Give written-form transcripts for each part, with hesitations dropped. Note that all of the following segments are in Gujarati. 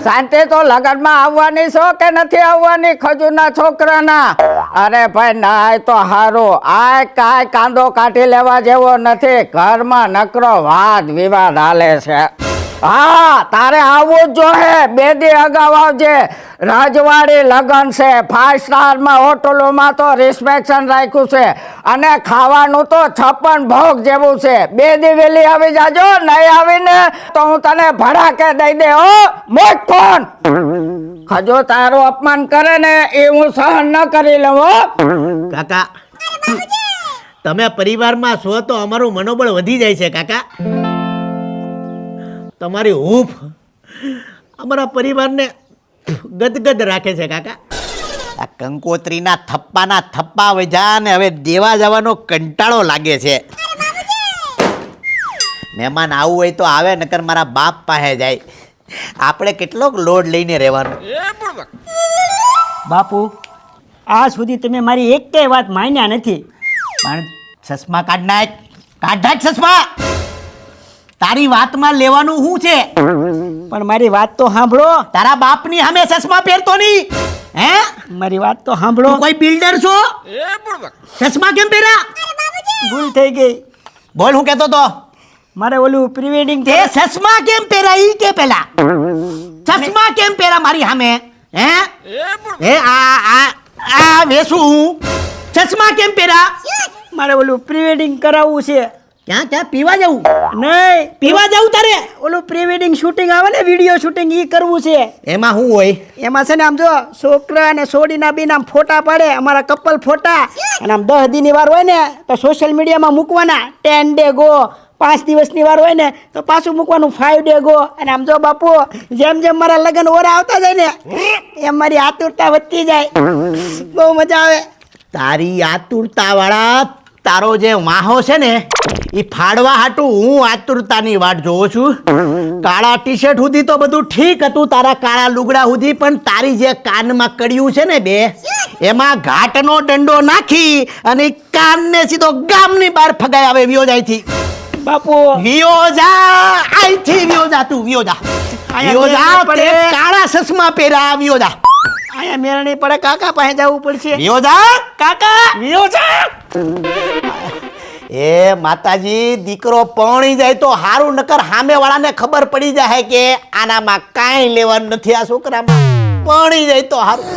શાંતિ તો લગનમાં આવવાની છો કે નથી આવવાની ખજૂરના છોકરાના? અરે ભાઈ નાય તો હારું. આ કાંઈ કાંદો કાઢી લેવા જેવો નથી. ઘરમાં નકરો વાદ વિવાદ હાલે છે. હા, તારે આવવું જ જોઈએ. 2 દી અગાઉ આવજે. રાજવાડી લગન છે. 5 સ્ટારમાં હોટલોમાં તો રિસ્પેક્શન રાખ્યું છે અને ખાવાનું તો 56 ભોગ જેવું છે. 2 દી વેલી આવી જાજો. નહીં આવીને તો હું તને ભડાકે દઈ દે. હો મોટ ફોન. ખજો તારું અપમાન કરે ને એ હું સહન ન કરી લઉં. હો કાકા, તમે પરિવારમાં છો તો અમારું મનોબળ વધી જાય છે કાકા. તમારી હૂંફ અમારા પરિવારને ગદગદ રાખે છે કાકા. આ કંકોત્રીના થપ્પાના થપ્પા વજા ને હવે દેવા જવાનો કંટાળો લાગે છે. મહેમાન આવું હોય તો આવે, નકર મારા બાપ પાસે જાય. આપણે કેટલોક લોડ લઈને રહેવાનું. બાપુ, આજ સુધી તમે મારી એકેય વાત માન્યા નથી. પણ ચશ્મા કાઢ નાખ, કાઢ નાખ ચશ્મા. તારી વાતમાં લેવાનું શું છે? પણ મારી વાત તો સાંભળો. તારા બાપની સામે ચશ્મા પહેરતો નહીં. હે, મારી વાત તો સાંભળો. તું કોઈ બિલ્ડર છો? ચશ્મા કેમ પહેર્યા? ભૂલ થઈ ગઈ. બોલ, હું કહેતો તો મારે ઓલું પ્રી વેડિંગ તે ચશ્મા કેમ પહેર્યા ઈ કે પેલા. ચશ્મા કેમ પહેર્યા મારી સામે? હે હે આ વેસું હું ચશ્મા કેમ પહેર્યા? મારે ઓલું પ્રી વેડિંગ કરાવવું છે. ક્યાં પીવા જવું? નહીં, પીવા જવું તારે? ઓલું પ્રી વેડિંગ શૂટિંગ આવે ને, વિડીયો શૂટિંગ ઈ કરવું છે. એમાં શું હોય? એમાં છે ને આમ જો છોકરા અને છોડીના બેન આમ ફોટા પાડે, અમારા કપલ ફોટા, અને આમ 10 દીની વાર હોય ને તો સોશિયલ મીડિયામાં મૂકવાના. 10 ડે ગો. 5 દિવસની વાર હોય ને તો પાછું મૂકવાનું 5 ડે ગો. અને આમ જો બાપુ, જેમ જેમ મારા લગ્ન ઓરા આવતા જાય ને એમ મારી આતુરતા વધતી જાય. બહુ મજા આવે. તારી આતુરતા વાળા તારો જે વાહો છે ને એ ફાડવા હાટું હું આતુરતાની વાટ જોઉં છું. કાળા ટી શર્ટ સુધી તો બધું ઠીક હતું, તારા કાળા લુગડા સુધી, પણ તારી જે કાનમાં કડિયું છે ને બે, એમાં ઘાટનો દંડો નાખી અને કાનને સીધો ગામની બહાર ફગાઈ આવે. વિયો જાય થી બાપુ, વિયો જા, આઈથી વિયો જા, તું વિયો જા, વિયો જા. તે કાળા ચશ્મા પહેર્યા, વિયો જા. અહીંયા મેળણી પડે, કાકા પાસે જવું પડશે. વિયો જા કાકા, વિયો જા. એ માતાજી, દીકરો પરણી જાય તો હારું, નકર સામે વાળાને ખબર પડી જાય કે આનામાં કાંઈ લેવાનું નથી, આ છોકરામાં. પરણી જાય તો હારું.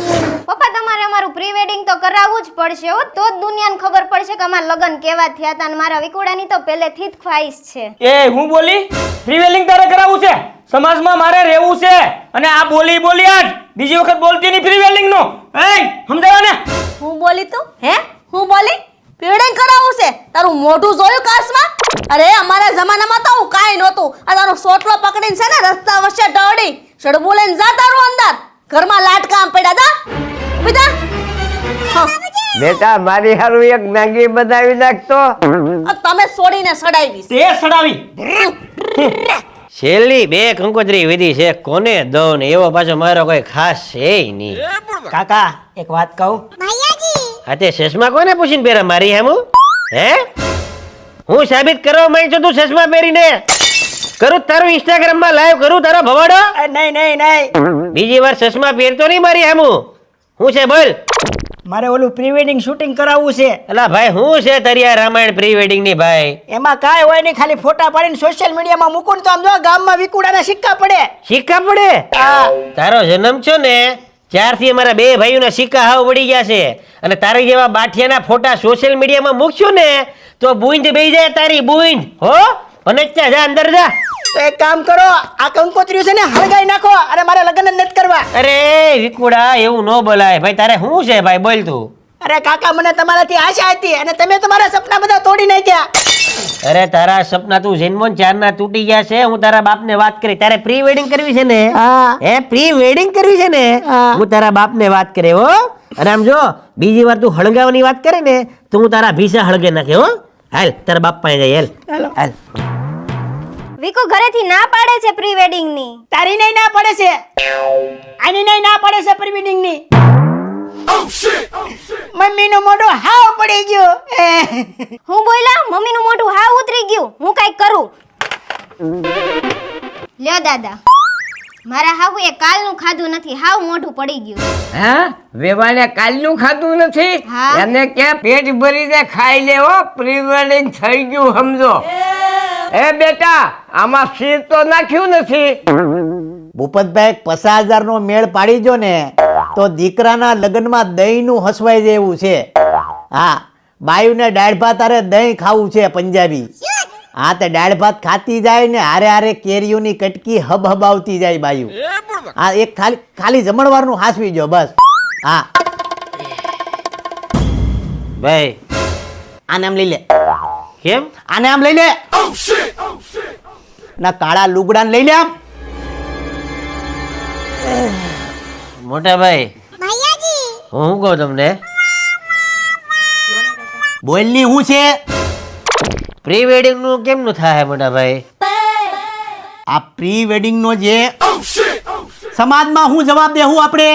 પપ્પા, તમારે અમારું પ્રી વેડિંગ તો કરાવવું જ પડશે હો, તો જ દુનિયાને ખબર પડશે કે અમારા લગ્ન કેવા થયા હતા. અને મારા વિકુડાની તો પહેલેથી જ ખ્વાહિશ છે. એ હું બોલી? પ્રી વેડિંગ તારે કરાવવું છે? સમાજમાં મારે રહેવું છે અને આ બોલી આજ બીજી વખત બોલતી નહીં પ્રી વેડિંગ નો. એ સમજાવ ને. હું બોલી તું? હે, હું બોલી? પ્રીવેડિંગ કરાવવું છે? તારું મોઢું જોયું કાશમાં? અરે અમારા જમાનામાં તો આવું કાંઈ નહોતું. આ તારો સોટલો પકડીને છે ને રસ્તા વચ્ચે ઢળી ચડબું લઈને જા તારું અંદર. ઘરમાં લાટકામ પડ્યા જા બીજા. બેટા, મારી હારું એક મેગી બનાવી નાખતો. તમે છોડીને સડાવી તે સડાવી. છેલ્લી 2 કંકોત્રી વિધિ છે, કોને દઉં ને એવો પાછો મારો કોઈ ખાસ છે નહીં. કાકા એક વાત કહું. આ તે ચશ્મા કોને પૂછીને પહેરા મારી હેમું? હે, હું સાબિત કરવા માંગ છું તું ચશ્મા પહેરીને? કરું તારું ઇન્સ્ટાગ્રામ માં લાઈવ કરું તારો ભવાડો? નહીં નહીં નહીં, બીજી વાર ચશ્મા પહેરતો નહીં મારી હેમું. હું છે બોલ? મારે ઓલું પ્રી વેડિંગ શૂટિંગ કરાવવું છે. અલા ભાઈ, હું છે તારી આ રામાયણ પ્રી વેડિંગ ની ભાઈ? એમાં કાંઈ હોય નહીં, ખાલી ફોટા પાડીને સોશિયલ મીડિયામાં મૂકું ને તો આમ જો ગામમાં વિકુડાના સિક્કા પડે. સિક્કા પડે? તારો જન્મ છો ને ત્યારથી અમારા 2 ભાઈઓના સિક્કા હાવ પડી ગયા છે. અને તારી જેવા બાઠિયાના ફોટા સોશિયલ મીડિયામાં મૂકશું ને તો બુંદ બેહી જાય તારી, બુંદ. હો, અને જા અંદર જા. તો એક કામ કરો, આ કંકોત્રીઓ છે ને હળગાઈ નાખો. અરે મારે લગ્ન જ નથી કરવા. અરે વિકુડા, એવું ન બોલાય ભાઈ. તારે શું છે ભાઈ, બોલ તું. અરે કાકા, મને તમારાથી આશા હતી અને તમે તો મારા સપના બધા તોડી નાખ્યા. અરે તારા સપના તું જન્મો 4 ના તૂટી ગયા છે. હું તારા બાપને વાત કરી, તારે પ્રી વેડિંગ કરવી છે ને? હે, પ્રી વેડિંગ કરવી છે ને? હું તારા બાપને વાત કરે હો. અને આમ જો બીજી વાર તું હળગાવવાની વાત કરે ને તો હું તારા ભીસા હળગે નાખે હો. હાલ તારા બાપ પાસે જાય. હાલ. વિકુ ઘરેથી ના પાડે છે પ્રી વેડિંગ ની. તારી નહીં ના પડે છે, આની નહીં ના પડે છે પ્રી વેડિંગ ની. મમ્મીનું મોઢું હાવ પડી ગયું. હું બોલ્યા? મમ્મીનું મોઢું હાવ ઉતરી ગયું. હું કઈક કરું. લ્યો દાદા. મારા હાહુએ કાલનું ખાધું નથી, હાવ મોઢું પડી ગયું. હે વેવાને કાલનું ખાધું નથી? હા. એને કે પેટ ભરીને ખાઈ લેવો, પ્રી વેડિંગ થઈ ગયું સમજો. એ બેટા આમાં શીર તો નાખ્યું નથી? ભૂપતભાઈ 50,000 નો મેળ પાડી જો ને તો દીકરાના લગ્નમાં દહીંનું હસવાઈ જાય એવું છે. હા, બાયુને દાળ ભાત હારે દહીં ખાવું છે પંજાબી. હા, તે દાળ ભાત ખાતી જાય ને હારે હારે કેરીઓની કટકી હબહબાવતી જાય બાયુ. હા, એક ખાલી જમણવારનું હાસવી જો બસ. હા ભાઈ આને આમ લઈ લે, કેમ? આને આમ લઈ લે, ના કાળા લુગડાને લઈ લે આમ. મોટા ભાઈ હું શું કહું તમને, બોલની હું છે? પ્રી વેડિંગ નું કેમનું થાય મોટા ભાઈ? આ પ્રી વેડિંગ નો જે સમાજમાં હું જવાબ દેવું આપણે?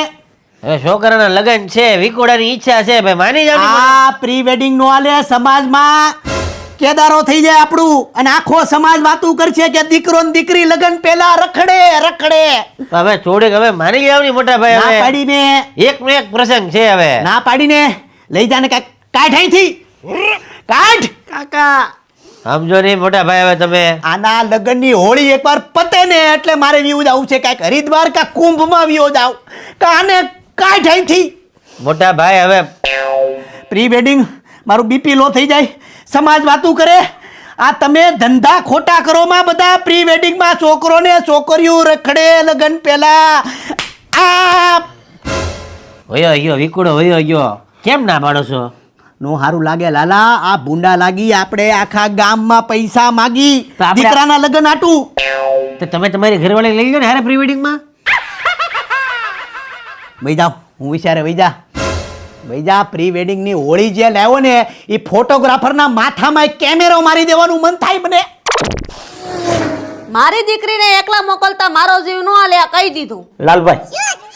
હવે છોકરાના લગ્ન છે, વિકોડાની ઈચ્છા છે, ભાઈ માની જાવ. આ પ્રી વેડિંગ નો આલે સમાજમાં કેદારો થઈ જાય આપણું, અને આખો સમાજ વાતું કરશે કે દીકરો ને દીકરી લગ્ન પહેલા રખડે. હવે થોડીક હવે માની જાવ ની મોટા ભાઈ. ના હવે પાડીને, એક નો એક પ્રસંગ છે. હવે ના પાડીને લઈ જાને કાઢ અહીંથી, કાઢ. કાકા સમજો નહીં મોટા ભાઈ. હવે તમે આના લગ્નની હોળી એકવાર પતે ને એટલે મારે વ્યૂ જવું છે, કાંઈક હરિદ્વાર કા કુંભમાં વ્યૂ જાવ. કાને કાઢ અહીંથી. મોટા ભાઈ હવે પ્રી વેડિંગ મારું બીપી લો થઈ જાય, સમાજ વાતું કરે. આ તમે ધંધા ખોટા કરો માં બધા. પ્રી વેડિંગમાં છોકરો ને છોકરીઓ રખડે લગ્ન પહેલા. આ વયો ગયો વિકુડો, વયો ગયો. કેમ ના પાડો છો? નો હારું લાગે લાલા. આ ભૂંડા લાગી આપણે આખા ગામમાં પૈસા માગી તો આપણે- દીકરાના લગ્ન આટું. તો તમે તમારી ઘરવાળી લઈ લો ને હારે પ્રી વેડિંગ માં. વઈ જાઓ, હું વિચારે વઈ જા. પ્રી વેડિંગ ની હોળી જે લાવ્યો ને એ ફોટોગ્રાફરના માથામાં કેમેરો મારી દેવાનું મન થાય મને. મારી દીકરીને એકલા મોકલતા મારો જીવ ન હાલે, આ કહી દીધું. લાલભાઈ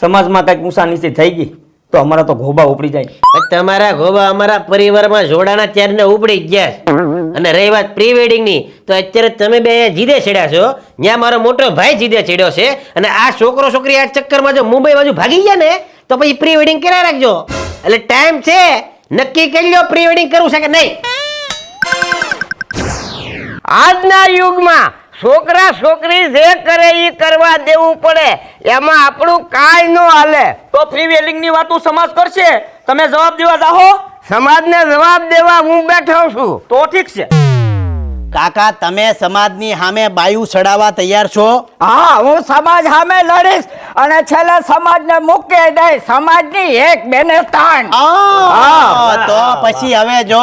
સમાજમાં કઈક ઊંચા નીચે થઈ ગઈ તો અમારા તો ઘોબા ઉપડી જાય. પણ તમારા ગોબા અમારા પરિવારમાં જોડાના ત્યારને ઉપડી જ ગયા છે. અને રહી વાત પ્રી વેડિંગ ની, તો અત્યારે તમે બે અહીંયા જીદે ચડ્યા છો, ત્યાં મારો મોટો ભાઈ જીદે ચડ્યો છે. અને આ છોકરો છોકરી આ ચક્કરમાં જો મુંબઈ બાજુ ભાગી ગયા ને તો પછી પ્રી વેડિંગ કર્યા રાખજો. એટલે ટાઈમ છે, નક્કી કરી લો પ્રી વેડિંગ કરવું છે કે નહીં. આજના યુગમાં છોકરા છોકરી જે કરે એ કરવા દેવું પડે, એમાં આપણું કાંઈ ન હાલે. તો પ્રી વેડિંગ ની વાતો સમાજ કરશે, તમે જવાબ દેવા જાહો સમાજને જવાબ દેવા હું બેઠો છું. તો ઠીક છે. કાકા તમે સમાજની સામે બાયુ ચડાવવા તૈયાર છો? હા, હું સમાજ સામે લડીશ અને છેલ્લે સમાજને મૂકી દઈશ. સમાજની એક બેને તાણ. તો પછી હવે જો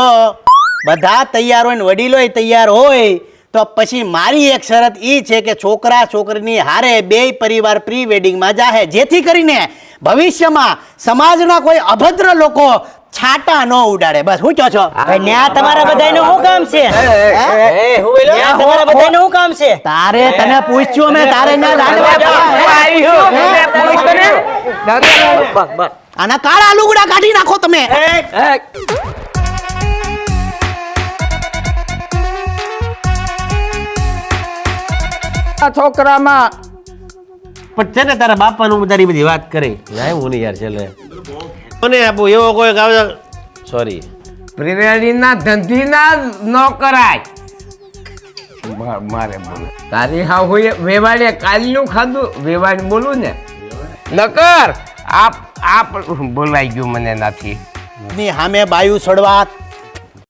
બધા તૈયાર હોય ને વડીલોય તૈયાર હોય તો પછી મારી એક શરત ઈ છે કે છોકરા છોકરીની હારે બેય પરિવાર પ્રી વેડિંગમાં જાહે, જેથી કરીને ભવિષ્યમાં સમાજના કોઈ અભદ્ર લોકો છાટા ન ઉડાડે. બસ હું કહો છો? ન્યા તમારા બધાયનું શું કામ છે? ન્યા તમારા બધાયનું શું કામ છે? તારે તને પૂછ્યું મેં, તારે ન્યા લાડવા. આના કાળા લુગડા કાઢી નાખો તમે. છોકરામાં પણ છે ને તારા બાપાનું તારી બધી વાત કરી હું નહીં યાર. છેલ્લે મને આપું એવો કોઈ આવે. સોરી, પ્રી વેડિંગ ના ધંધી ના ન કરાય. મારે બોલે તારી હા હોય વેવાડે કાલનું ખાધું, વેવાડ બોલું ને નકર આપ બોલાઈ ગયું મને નથી. ની સામે બાયુ છોડવા